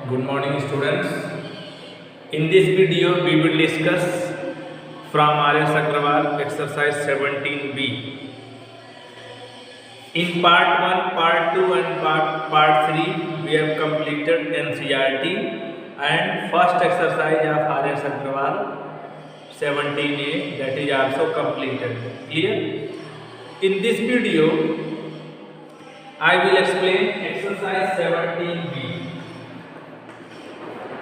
Good morning, students. In this video, we will discuss from R.S. Agrawal exercise 17B. In part 1, part 2 and part 3, we have completed NCERT and first exercise of R.S. Agrawal 17A, that is also completed. Clear? In this video, I will explain exercise 17B.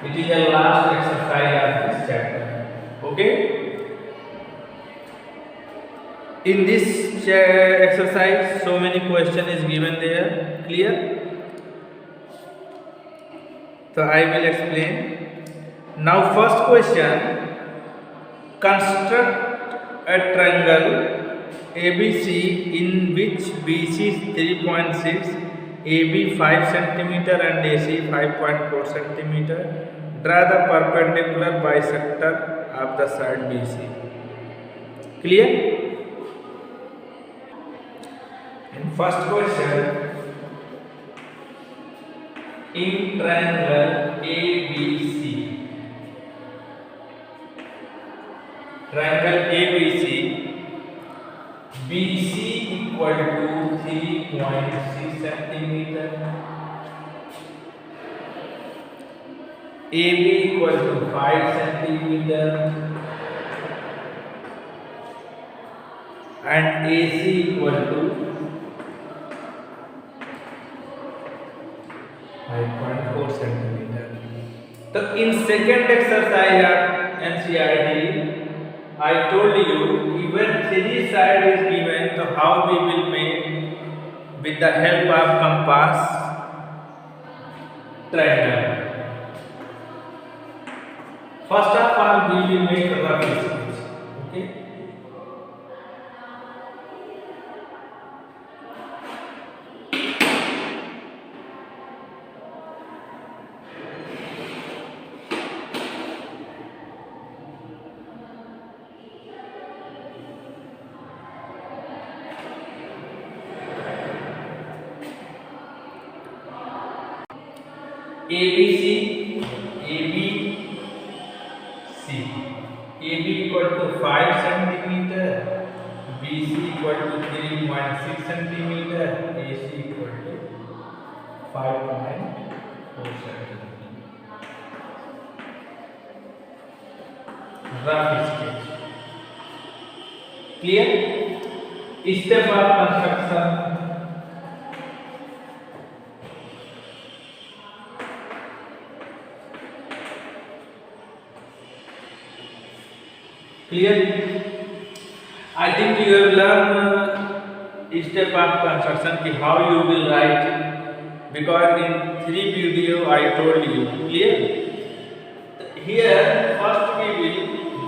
It is the last exercise of this chapter. Okay? In this exercise, so many questions is given there. Clear? So I will explain. Now, first question: construct a triangle ABC in which BC is 3.6, AB 5 cm and AC 5.4 cm. Draw the perpendicular bisector of the side BC. Clear? In first question, in triangle ABC, BC equal to 3.6 cm, AB equal to 5 cm and AC equal to 5.4 cm. So in second exercise of NCERT, I told you even three side is given, so how we will make with the help of compass triangle. First of all, we will make a rough sketch. Okay. AB equal to 5 cm, BC equal to 3.6 cm, AC equal to 5.4 cm. Rough sketch. Clear? Step of construction. Clear? I think you have learned step of construction ki how you will write, because in 3 video I told you. Clear? Here first we will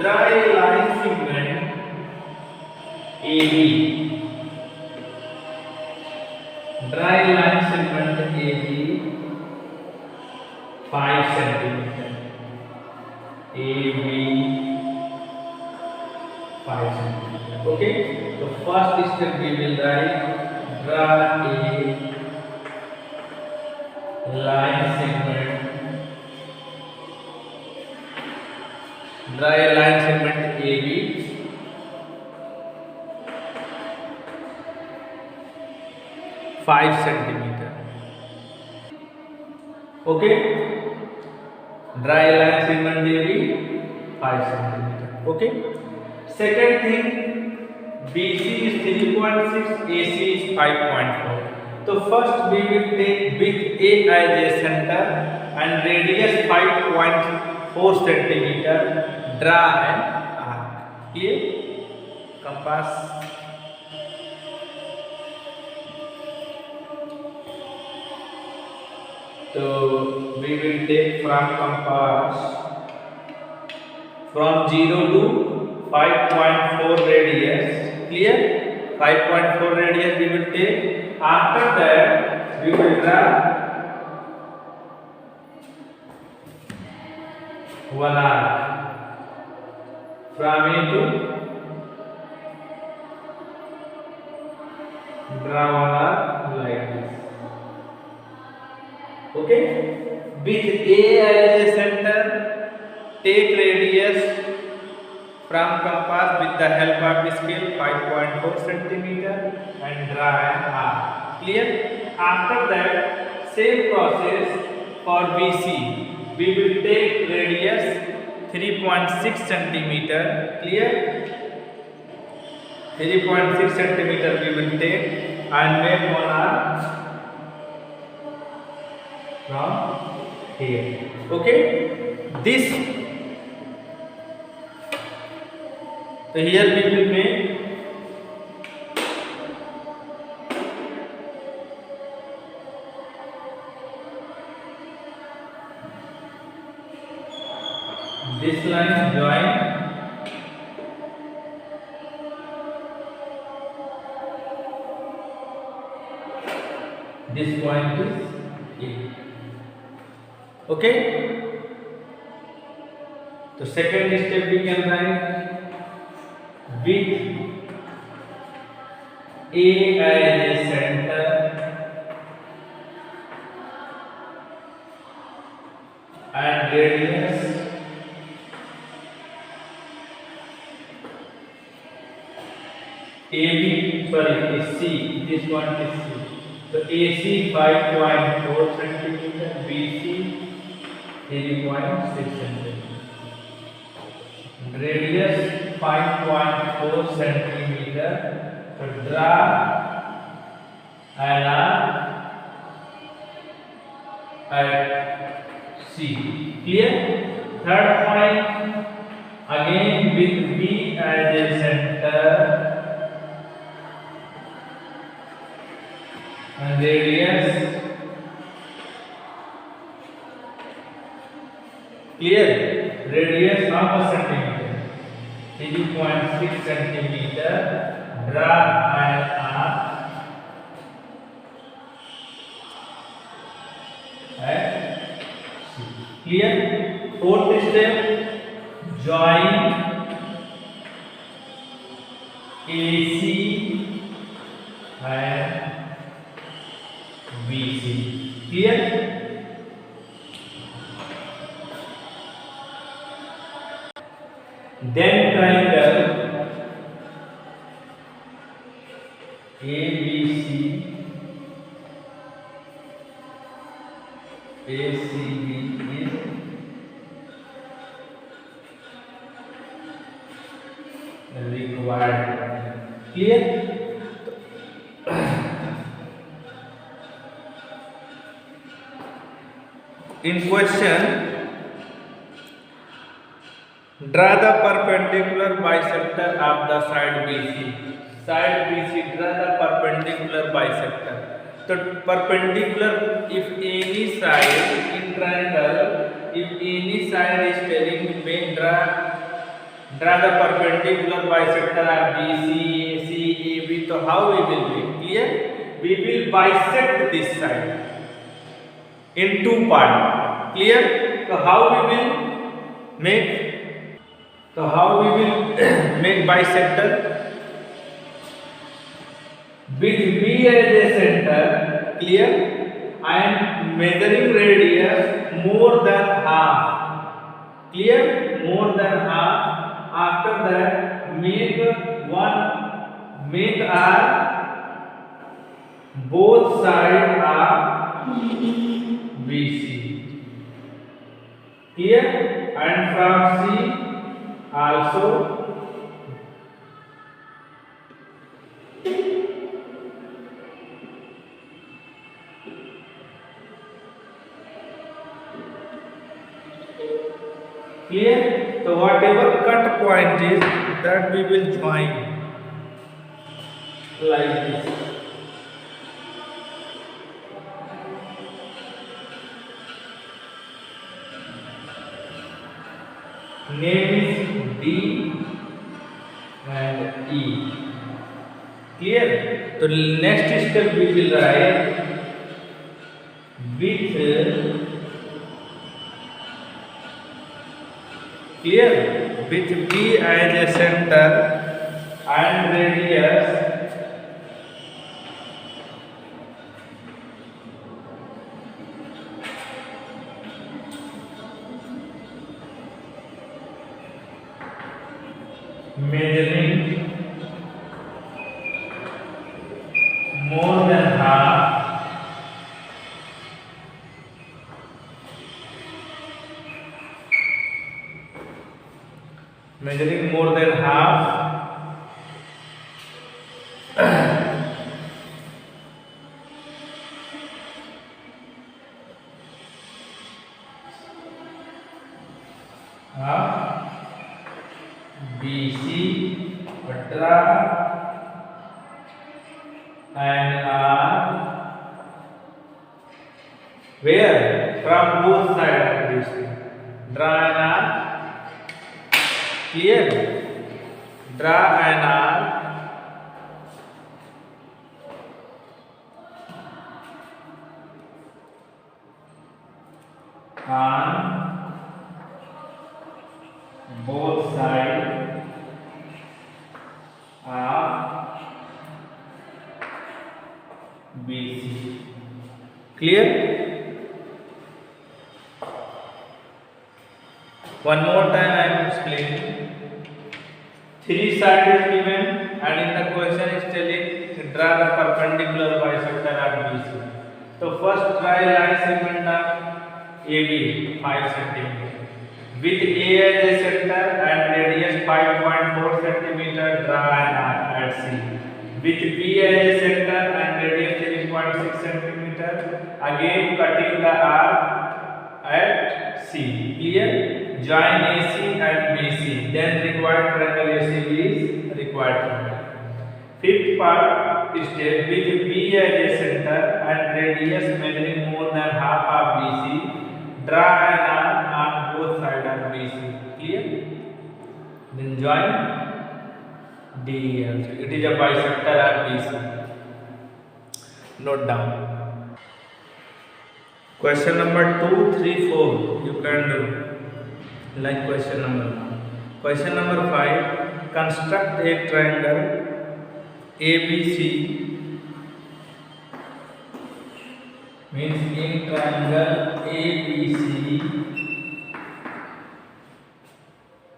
draw a line segment AB. Draw a line segment AB 5 cm. AB 5 cm. Okay. So first step we will write, draw a line segment. Draw a line segment AB 5 cm. Okay. Draw a line segment AB 5 cm. Okay. Second thing, BC is 3.6, AC is 5.4. So first we will take big A as a center and radius 5.4 cm. Draw an arc. Here, compass. So we will take from compass from 0 to 5.4 radius. Clear? 5.4 radius we will take. After that we will draw one arc from A to draw one arc like this. Okay, with A as a center, take radius from compass with the help of scale 5.4 centimeter and draw an arc. Clear? After that, same process for BC. We will take radius 3.6 centimeter. Clear? 3.6 centimeter we will take and make one arc from here. Okay, this, so here we will make this line join this point is A. Okay, so second step we can write with A as a center and radius AB, sorry, is C, this one is C. So AC 5.4 centimeter, BC 3.6 centimeter. Radius 5.4 centimeter. So draw an arc at C. Clear? Third point, again with B as a center and radius. Clear? Radius half a centimeter, 3.6 centimeter. Draw an arc at C. Clear? Fourth step, join AC and BC. Clear? Then triangle ABC, ACB is required. Clear? In question, draw the perpendicular bisector of the side BC. Side BC, draw the perpendicular bisector. So perpendicular, if any side in triangle, if any side is telling me draw the perpendicular bisector of BC, AC, AB, so how we will be? Clear? We will bisect this side in two parts. Clear? So how we will make? So how we will make bisector? With B as a center, clear? I am measuring radius more than half. Clear? More than half. After that, make arc both sides of BC. Clear? And from C also clear? So whatever cut point is, that we will join like this. Name is D and E. Clear? So next step we will write with clear, with B as a center and radius measuring more than half measuring more than half BC, 18 and R, where from both sides of BC. Draw an R. Clear? Draw an R. On both sides of BC. Clear? One more time I am explaining. Three sides is given and in the question is telling draw the perpendicular bisector at BC. So first try line segment of AB 5 cm with A as a center and radius 5.4 cm. Draw an arc at C with B as a center and radius 3.6 cm. Again cutting the arc at C. Clear? Join AC and BC. Then required triangle ACB is required. Fifth part step with B as a center and radius measuring more than half of BC. Draw an arc on both sides of BC. Clear? Then join D also. It is a bisector of BC. Note down. Question number 2, 3, 4. You can do like question number 1. Question number 5. Construct a triangle ABC. Means in triangle ABC,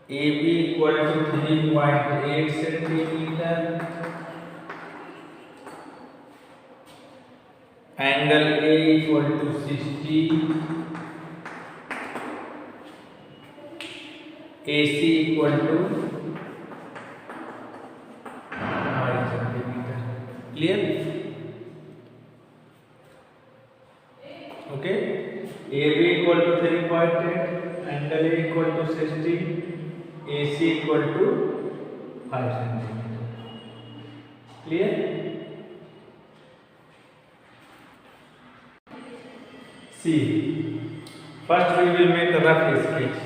AB equal to 3.8 centimeter, angle A equal to 60, AC equal to 5 centimeter. Clear? Okay, AB equal to 3.8, angle A equal to 60, AC equal to 5 centimeter. Clear? See, first we will make a rough sketch.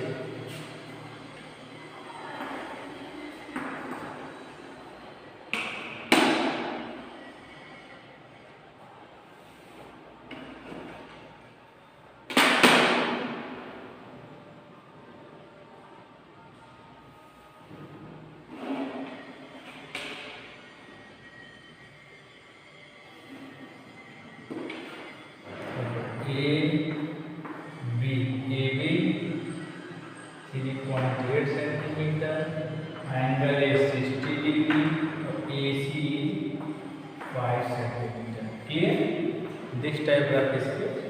AB 3.8 centimeter, angle is 60 degree, AC is 5 centimeter. Clear? This type of sketch.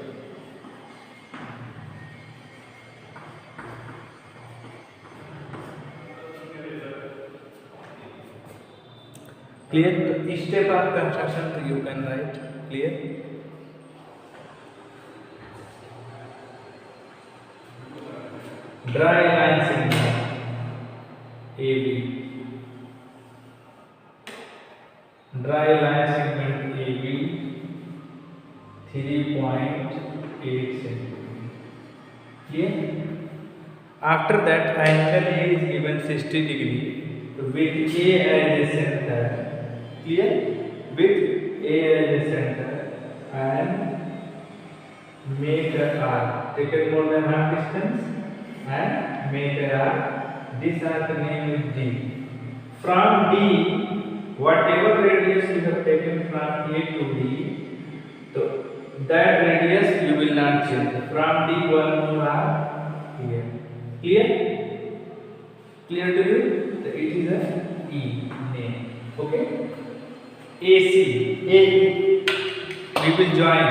Clear? तो इस step of construction you can write. Clear? Draw a line segment AB. Draw a line segment AB 3.8 centimeter. Clear? After that, angle A is given 60 degree with A as a center. Clear? With A as a center and make an arc. Take more than half distance and make an arc. This arc name is D. From D, whatever radius you have taken from A to D, so that radius you will not change. From D, one more arc here. Clear? Clear to you? So it is a E name. Okay. AC. A. We will join.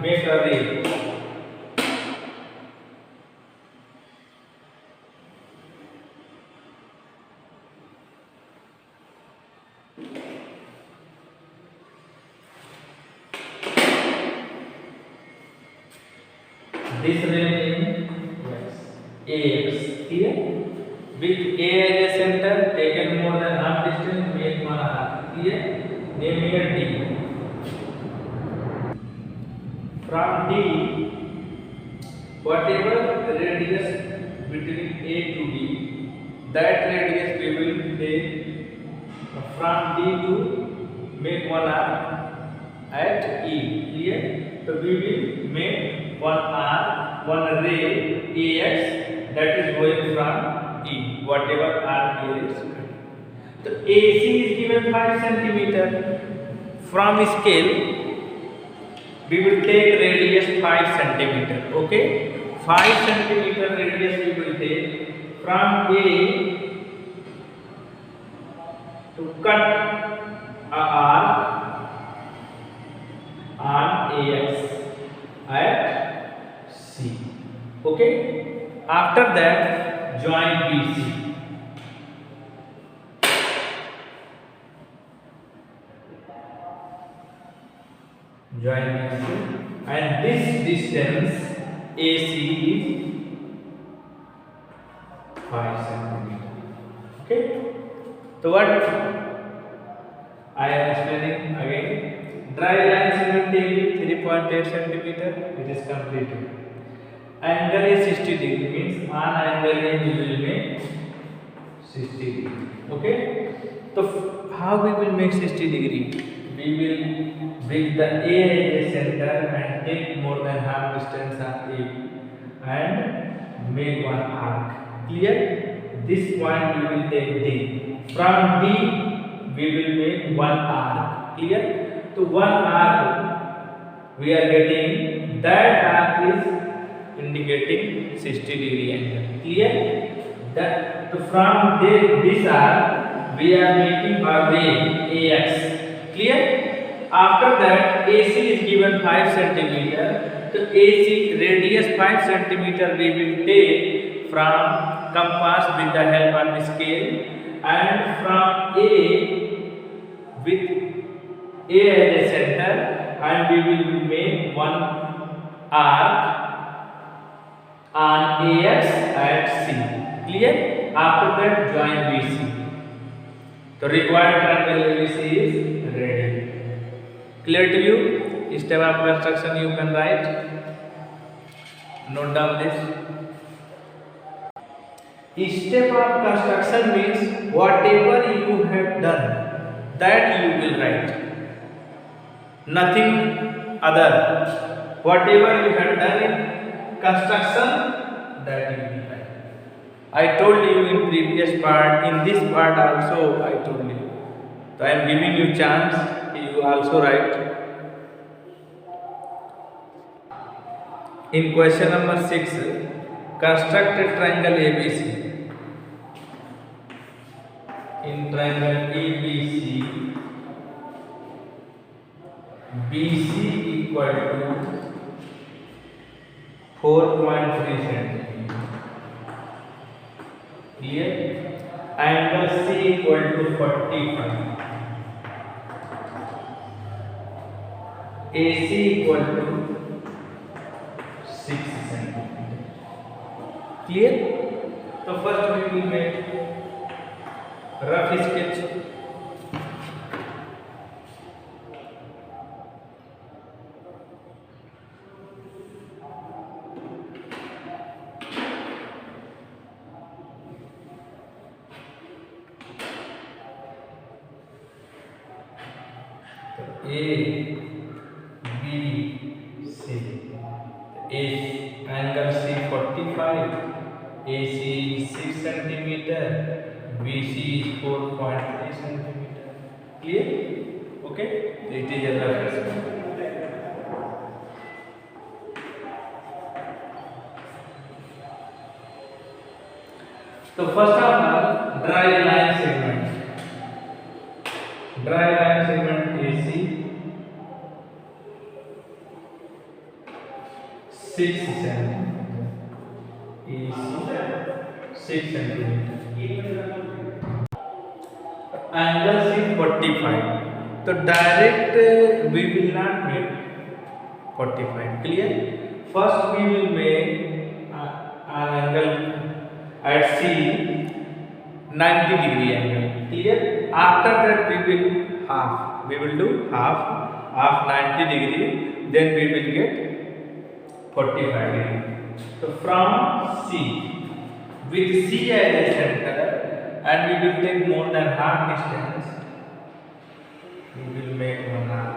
Make a ray. This ray name, yes, AX. Here. With A as a center, taken more than half distance, make one arc. Here, name here D. From D, whatever radius between A to D, that radius we will take from D to make one arc at E. Here, so we will make one arc, one ray AX that is going from E, whatever arc here is. So AC is given 5 centimeter. From scale, we will take radius 5 centimeter. Okay, 5 centimeter radius we will take from A to cut a arc on AX at C. Okay, after that join BC. Join BC, and this distance AC is 5 centimeter. Okay, so what I am explaining again. Dry line segment take 3.8 centimeter. It is completed. Angle is 60 degree, means on angle we will make 60 degree. Okay, so how we will make 60 degree? We will bring the A as a center and take more than half distance of A and make one arc. Clear? This point we will take D. From D we will make one arc. Clear? So one arc we are getting, that arc is indicating 60 degree angle. Clear? That so from this arc we are making a ray AX. Clear? After that AC is given 5 centimeter. So AC radius 5 centimeter we will take from compass with the help of scale, and from A with A as a center, and we will make one arc on AX at C. Clear? After that join BC. The required triangle ABC is ready. Clear to you? Step of construction you can write. Note down this. Step of construction means whatever you have done, that you will write. Nothing other. Whatever you have done in construction, that you will write. I told you in previous part, in this part also I told you. So I am giving you chance, you also write. In question number 6, construct a triangle ABC. In triangle ABC, BC equal to 4.3 centimeter. Clear? Angle C equal to 45. AC equal to 6 centimeter. Clear? So first we will make rough sketch. A, B, C. Angle C 45, AC is 6 centimeter, BC is 4.3 centimeter. Clear? Okay? It is a rough estimate. So first of all, dry line segment. Dry line segment AC 6 centimeter. AC 6 centimeter. Angle is 45. So direct we will not make 45. Clear? First we will make an angle at C 90 degree angle. Clear? After that we will half. We will do half 90 degree. Then we will get 45 degree. So from C, with C as a center, and we will take more than half distance, we will make one arc.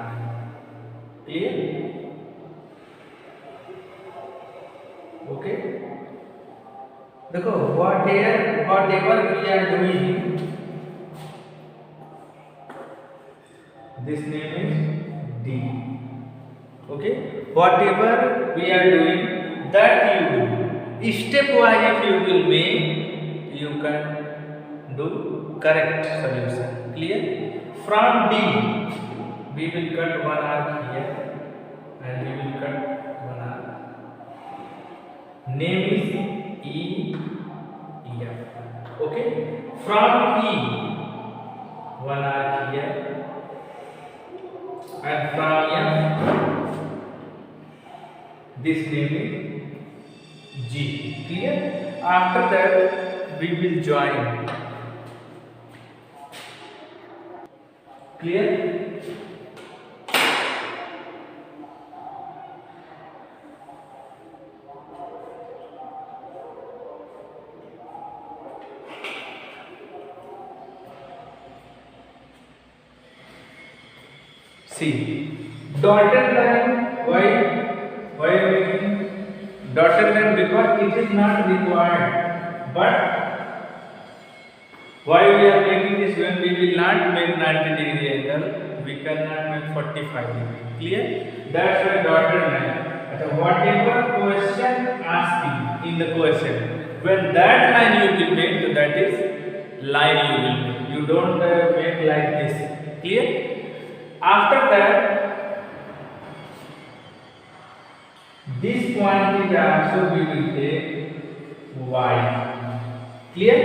Clear? Okay. देखो whatever we are doing, this name is D. Okay. Whatever we are doing, that you do. Stepwise if you will make, you can do correct solution. Clear? From D, we will cut one arc here, and we will cut one arc. Name is E F. Okay. From E, one arc here, and from F, this name is G. Clear? After that, we will join. Clear? See, dotted line. Why making dotted line? Because it is not required. But why we are making this? When we will not make 90 degree angle, we cannot make 45 degree. Clear? That's why dotted line. Whatever question asking in the question, when that line you will make, so that is line you will make. You don't make like this. Clear? After that, this point is also we will take Y. Clear?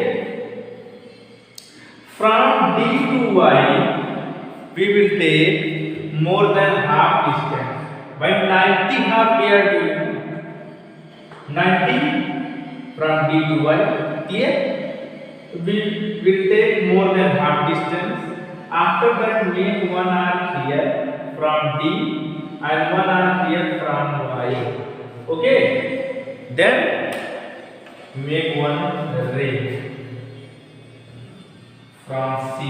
From D to Y, we will take more than half distance. By 90 half we are doing 90 from D to Y. Clear? We will take more than half distance. After that, make one arc here from D and one arc here from Y. Okay. Then make one ray from C.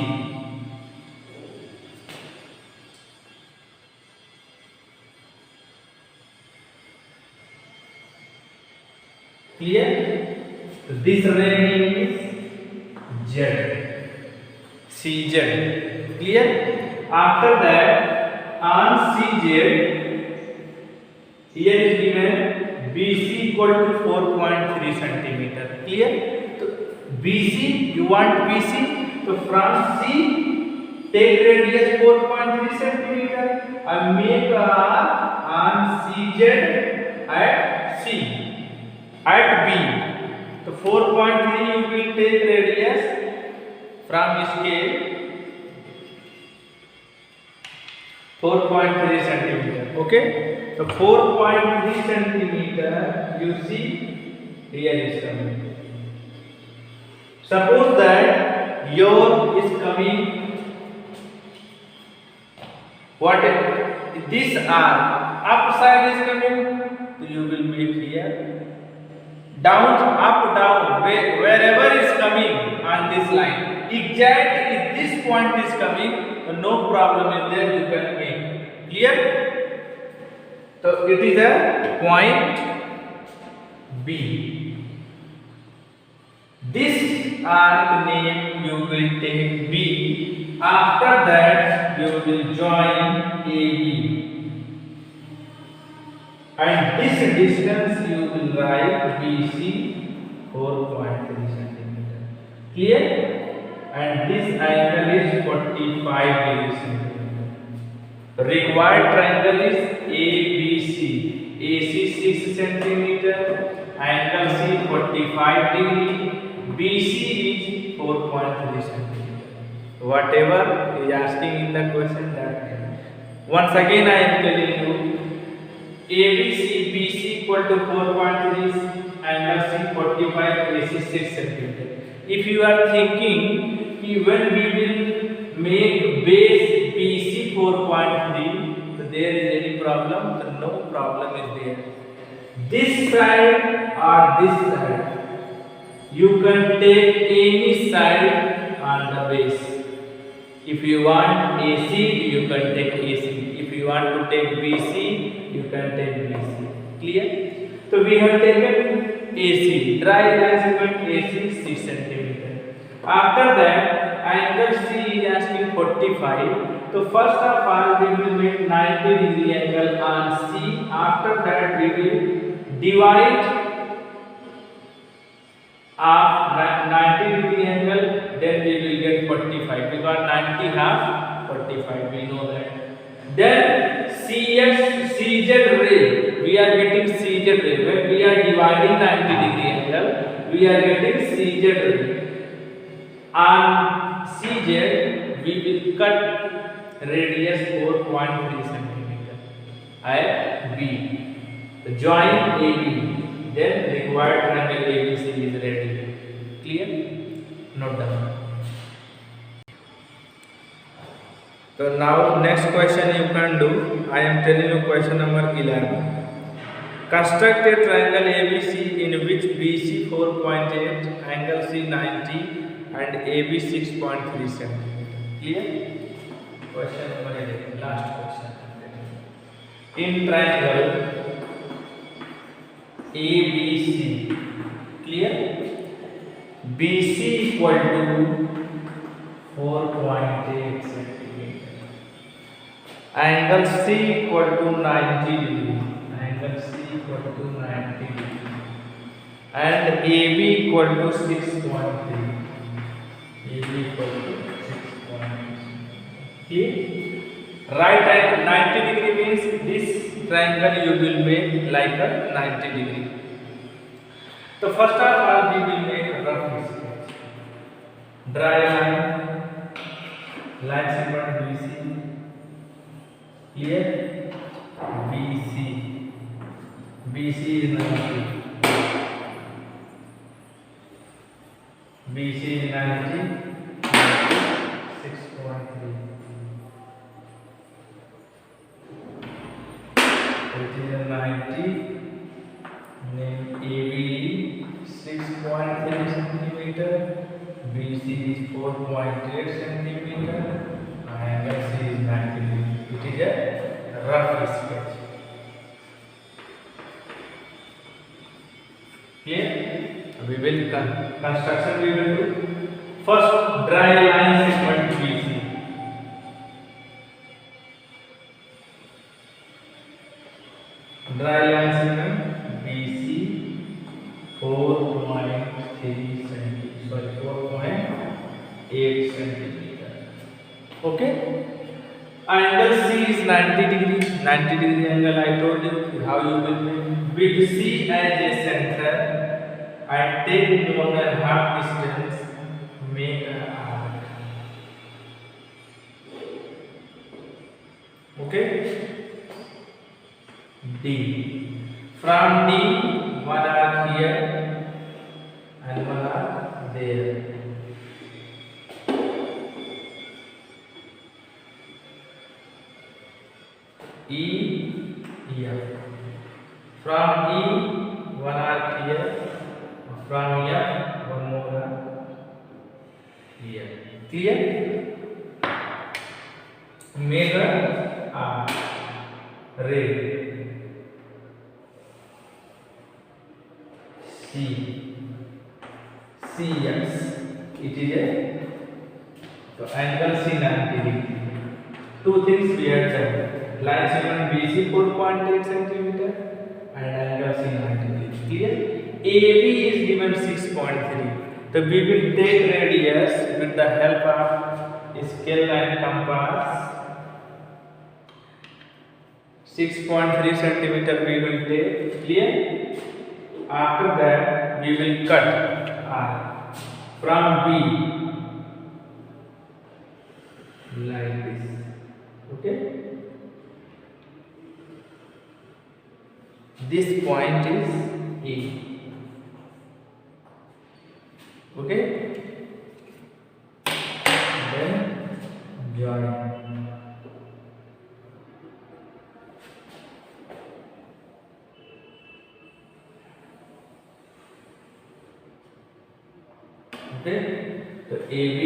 Clear? This ray name is Z. CZ. Clear? After that, on CZ, here is given BC equal to 4.3 centimeter. Clear? So BC, you want BC, so from C, take radius 4.3 centimeter and make a arc on CZ at C, at B. So 4.3 you will take radius from scale 4.3 centimeter. Okay. So 4.3 centimeter, you see here is coming. Suppose that your is coming, what this arc upside is coming, so you will make here down, up, down, wherever is coming on this line. Exactly if this point is coming, so no problem is there, you can make. Clear? So it is a point B. This arc name you will take B. After that you will join AB. And this distance you will write BC 4.3 centimeter. Clear? And this angle is 45 degrees. Required triangle is ABC. AC 6 centimeter, angle C 45 degree, BC is 4.3 centimeter. Whatever is asking in the question that. Once again I am telling you, ABC BC equal to 4.3, angle C 45, AC 6 centimeter. If you are thinking when we will make base BC 4.3, so there is any problem? So no problem is there. This side or this side, you can take any side on the base. If you want AC, you can take AC. If you want to take BC, you can take BC. Clear? So we have taken AC. Dry line segment AC 6 centimeter. After that, angle C is asking 45. So first of all, we will make 90 degree angle on C. After that, we will divide of 90 degree angle, then we will get 45 because 90 half 45, we know that. Then CZ ray, we are getting CZ ray. When we are dividing 90 degree angle, we are getting CZ ray. On CZ, we will cut radius 4.3 centimeter. B. Join AB. Then required triangle ABC is ready. Clear? Note down. So now next question you can do. I am telling you question number 11. Construct a triangle ABC in which BC 4.8, angle C 90 and AB 6.3 centimeter. Clear? Question number 11. Last question. In triangle ABC, clear? BC equal to 4.8 centimeter. Angle C equal to 90 degree. Angle C equal to 90 degree. And AB equal to 6.3. AB equal to 6.3. Okay? Right at 90 degree means this triangle you will make like a 90 degree. So first of all we will make a rough sketch. Dry line segment BC. Here BC. BC is 90. BC is 90. 6.3. It is 90. Then AB 6.3 centimeter, BC is 4.8 centimeter, and C is 90. It is a rough sketch. Clear? We will construction we will do. First, dry line segment BC. Dry line segment BC 4.3 centimeter. Sorry, 4.8 centimeter. Okay. Angle C is 90 degree. 90 degree angle I told you how you will make. With C as a center and take more than half distance, make an arc. Okay. D. From D, one arc here and one arc there. E, here. From E, one arc here. From here, one more arc here. Clear? Make a arc. Ray. CS. It is a so angle C 90 degree. Two things we have done. Line segment BC 4.8 centimeter and angle C 90 degree. Clear? AB is given 6.3. So we will take radius with the help of scale and compass. 6.3 centimeter we will take. Clear? After that we will cut R from B like this. Okay? This point is E. Okay? Then join. Okay? So AB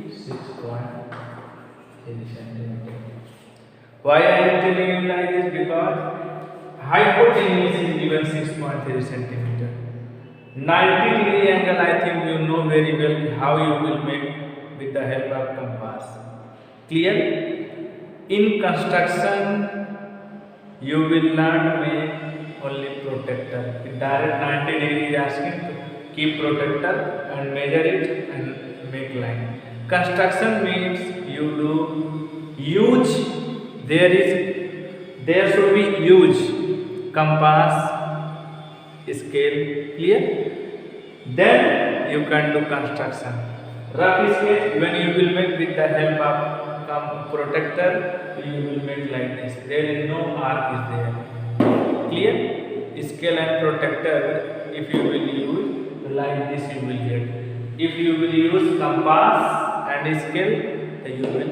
is 6.3 centimeter. Why I am telling you like this? Because hypotenuse is given 6.3 centimeter. 90 degree angle, I think you know very well how you will make with the help of compass. Clear? In construction, you will not make only protector. In direct 90 degree is asking to keep protector and measure it and make line. Construction means you do huge. There should be huge compass scale. Clear? Then you can do construction. Rough sketch, when you will make with the help of protector, you will make like this. There is no arc is there. Clear? Scale and protector, if you will use like this, you will get. If you will use compass and scale, you will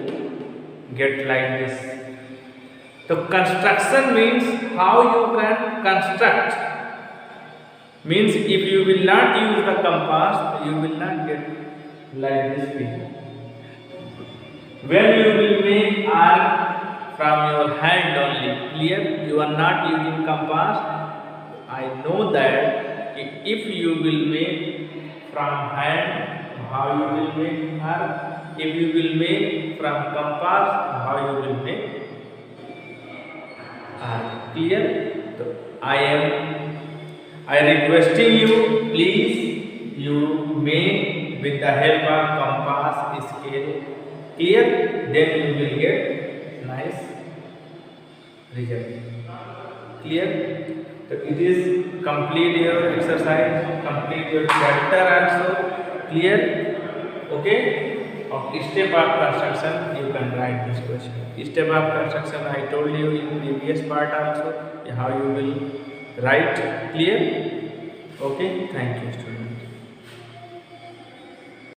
get like this. So construction means how you can construct. Means if you will not use the compass, you will not get like this thing. When you will make arc from your hand only, clear? You are not using compass. I know that if you will make from hand, how you will make arc? If you will make from compass, how you will make arc? Clear? So I requesting you, please you make with the help of compass scale. Clear? Then you will get nice result. Clear? So it is complete your exercise, complete your chapter also. Clear? Okay? Of step of construction, you can write this question. Step of construction, I told you in previous part also how you will write. Clear? Okay? Thank you, students.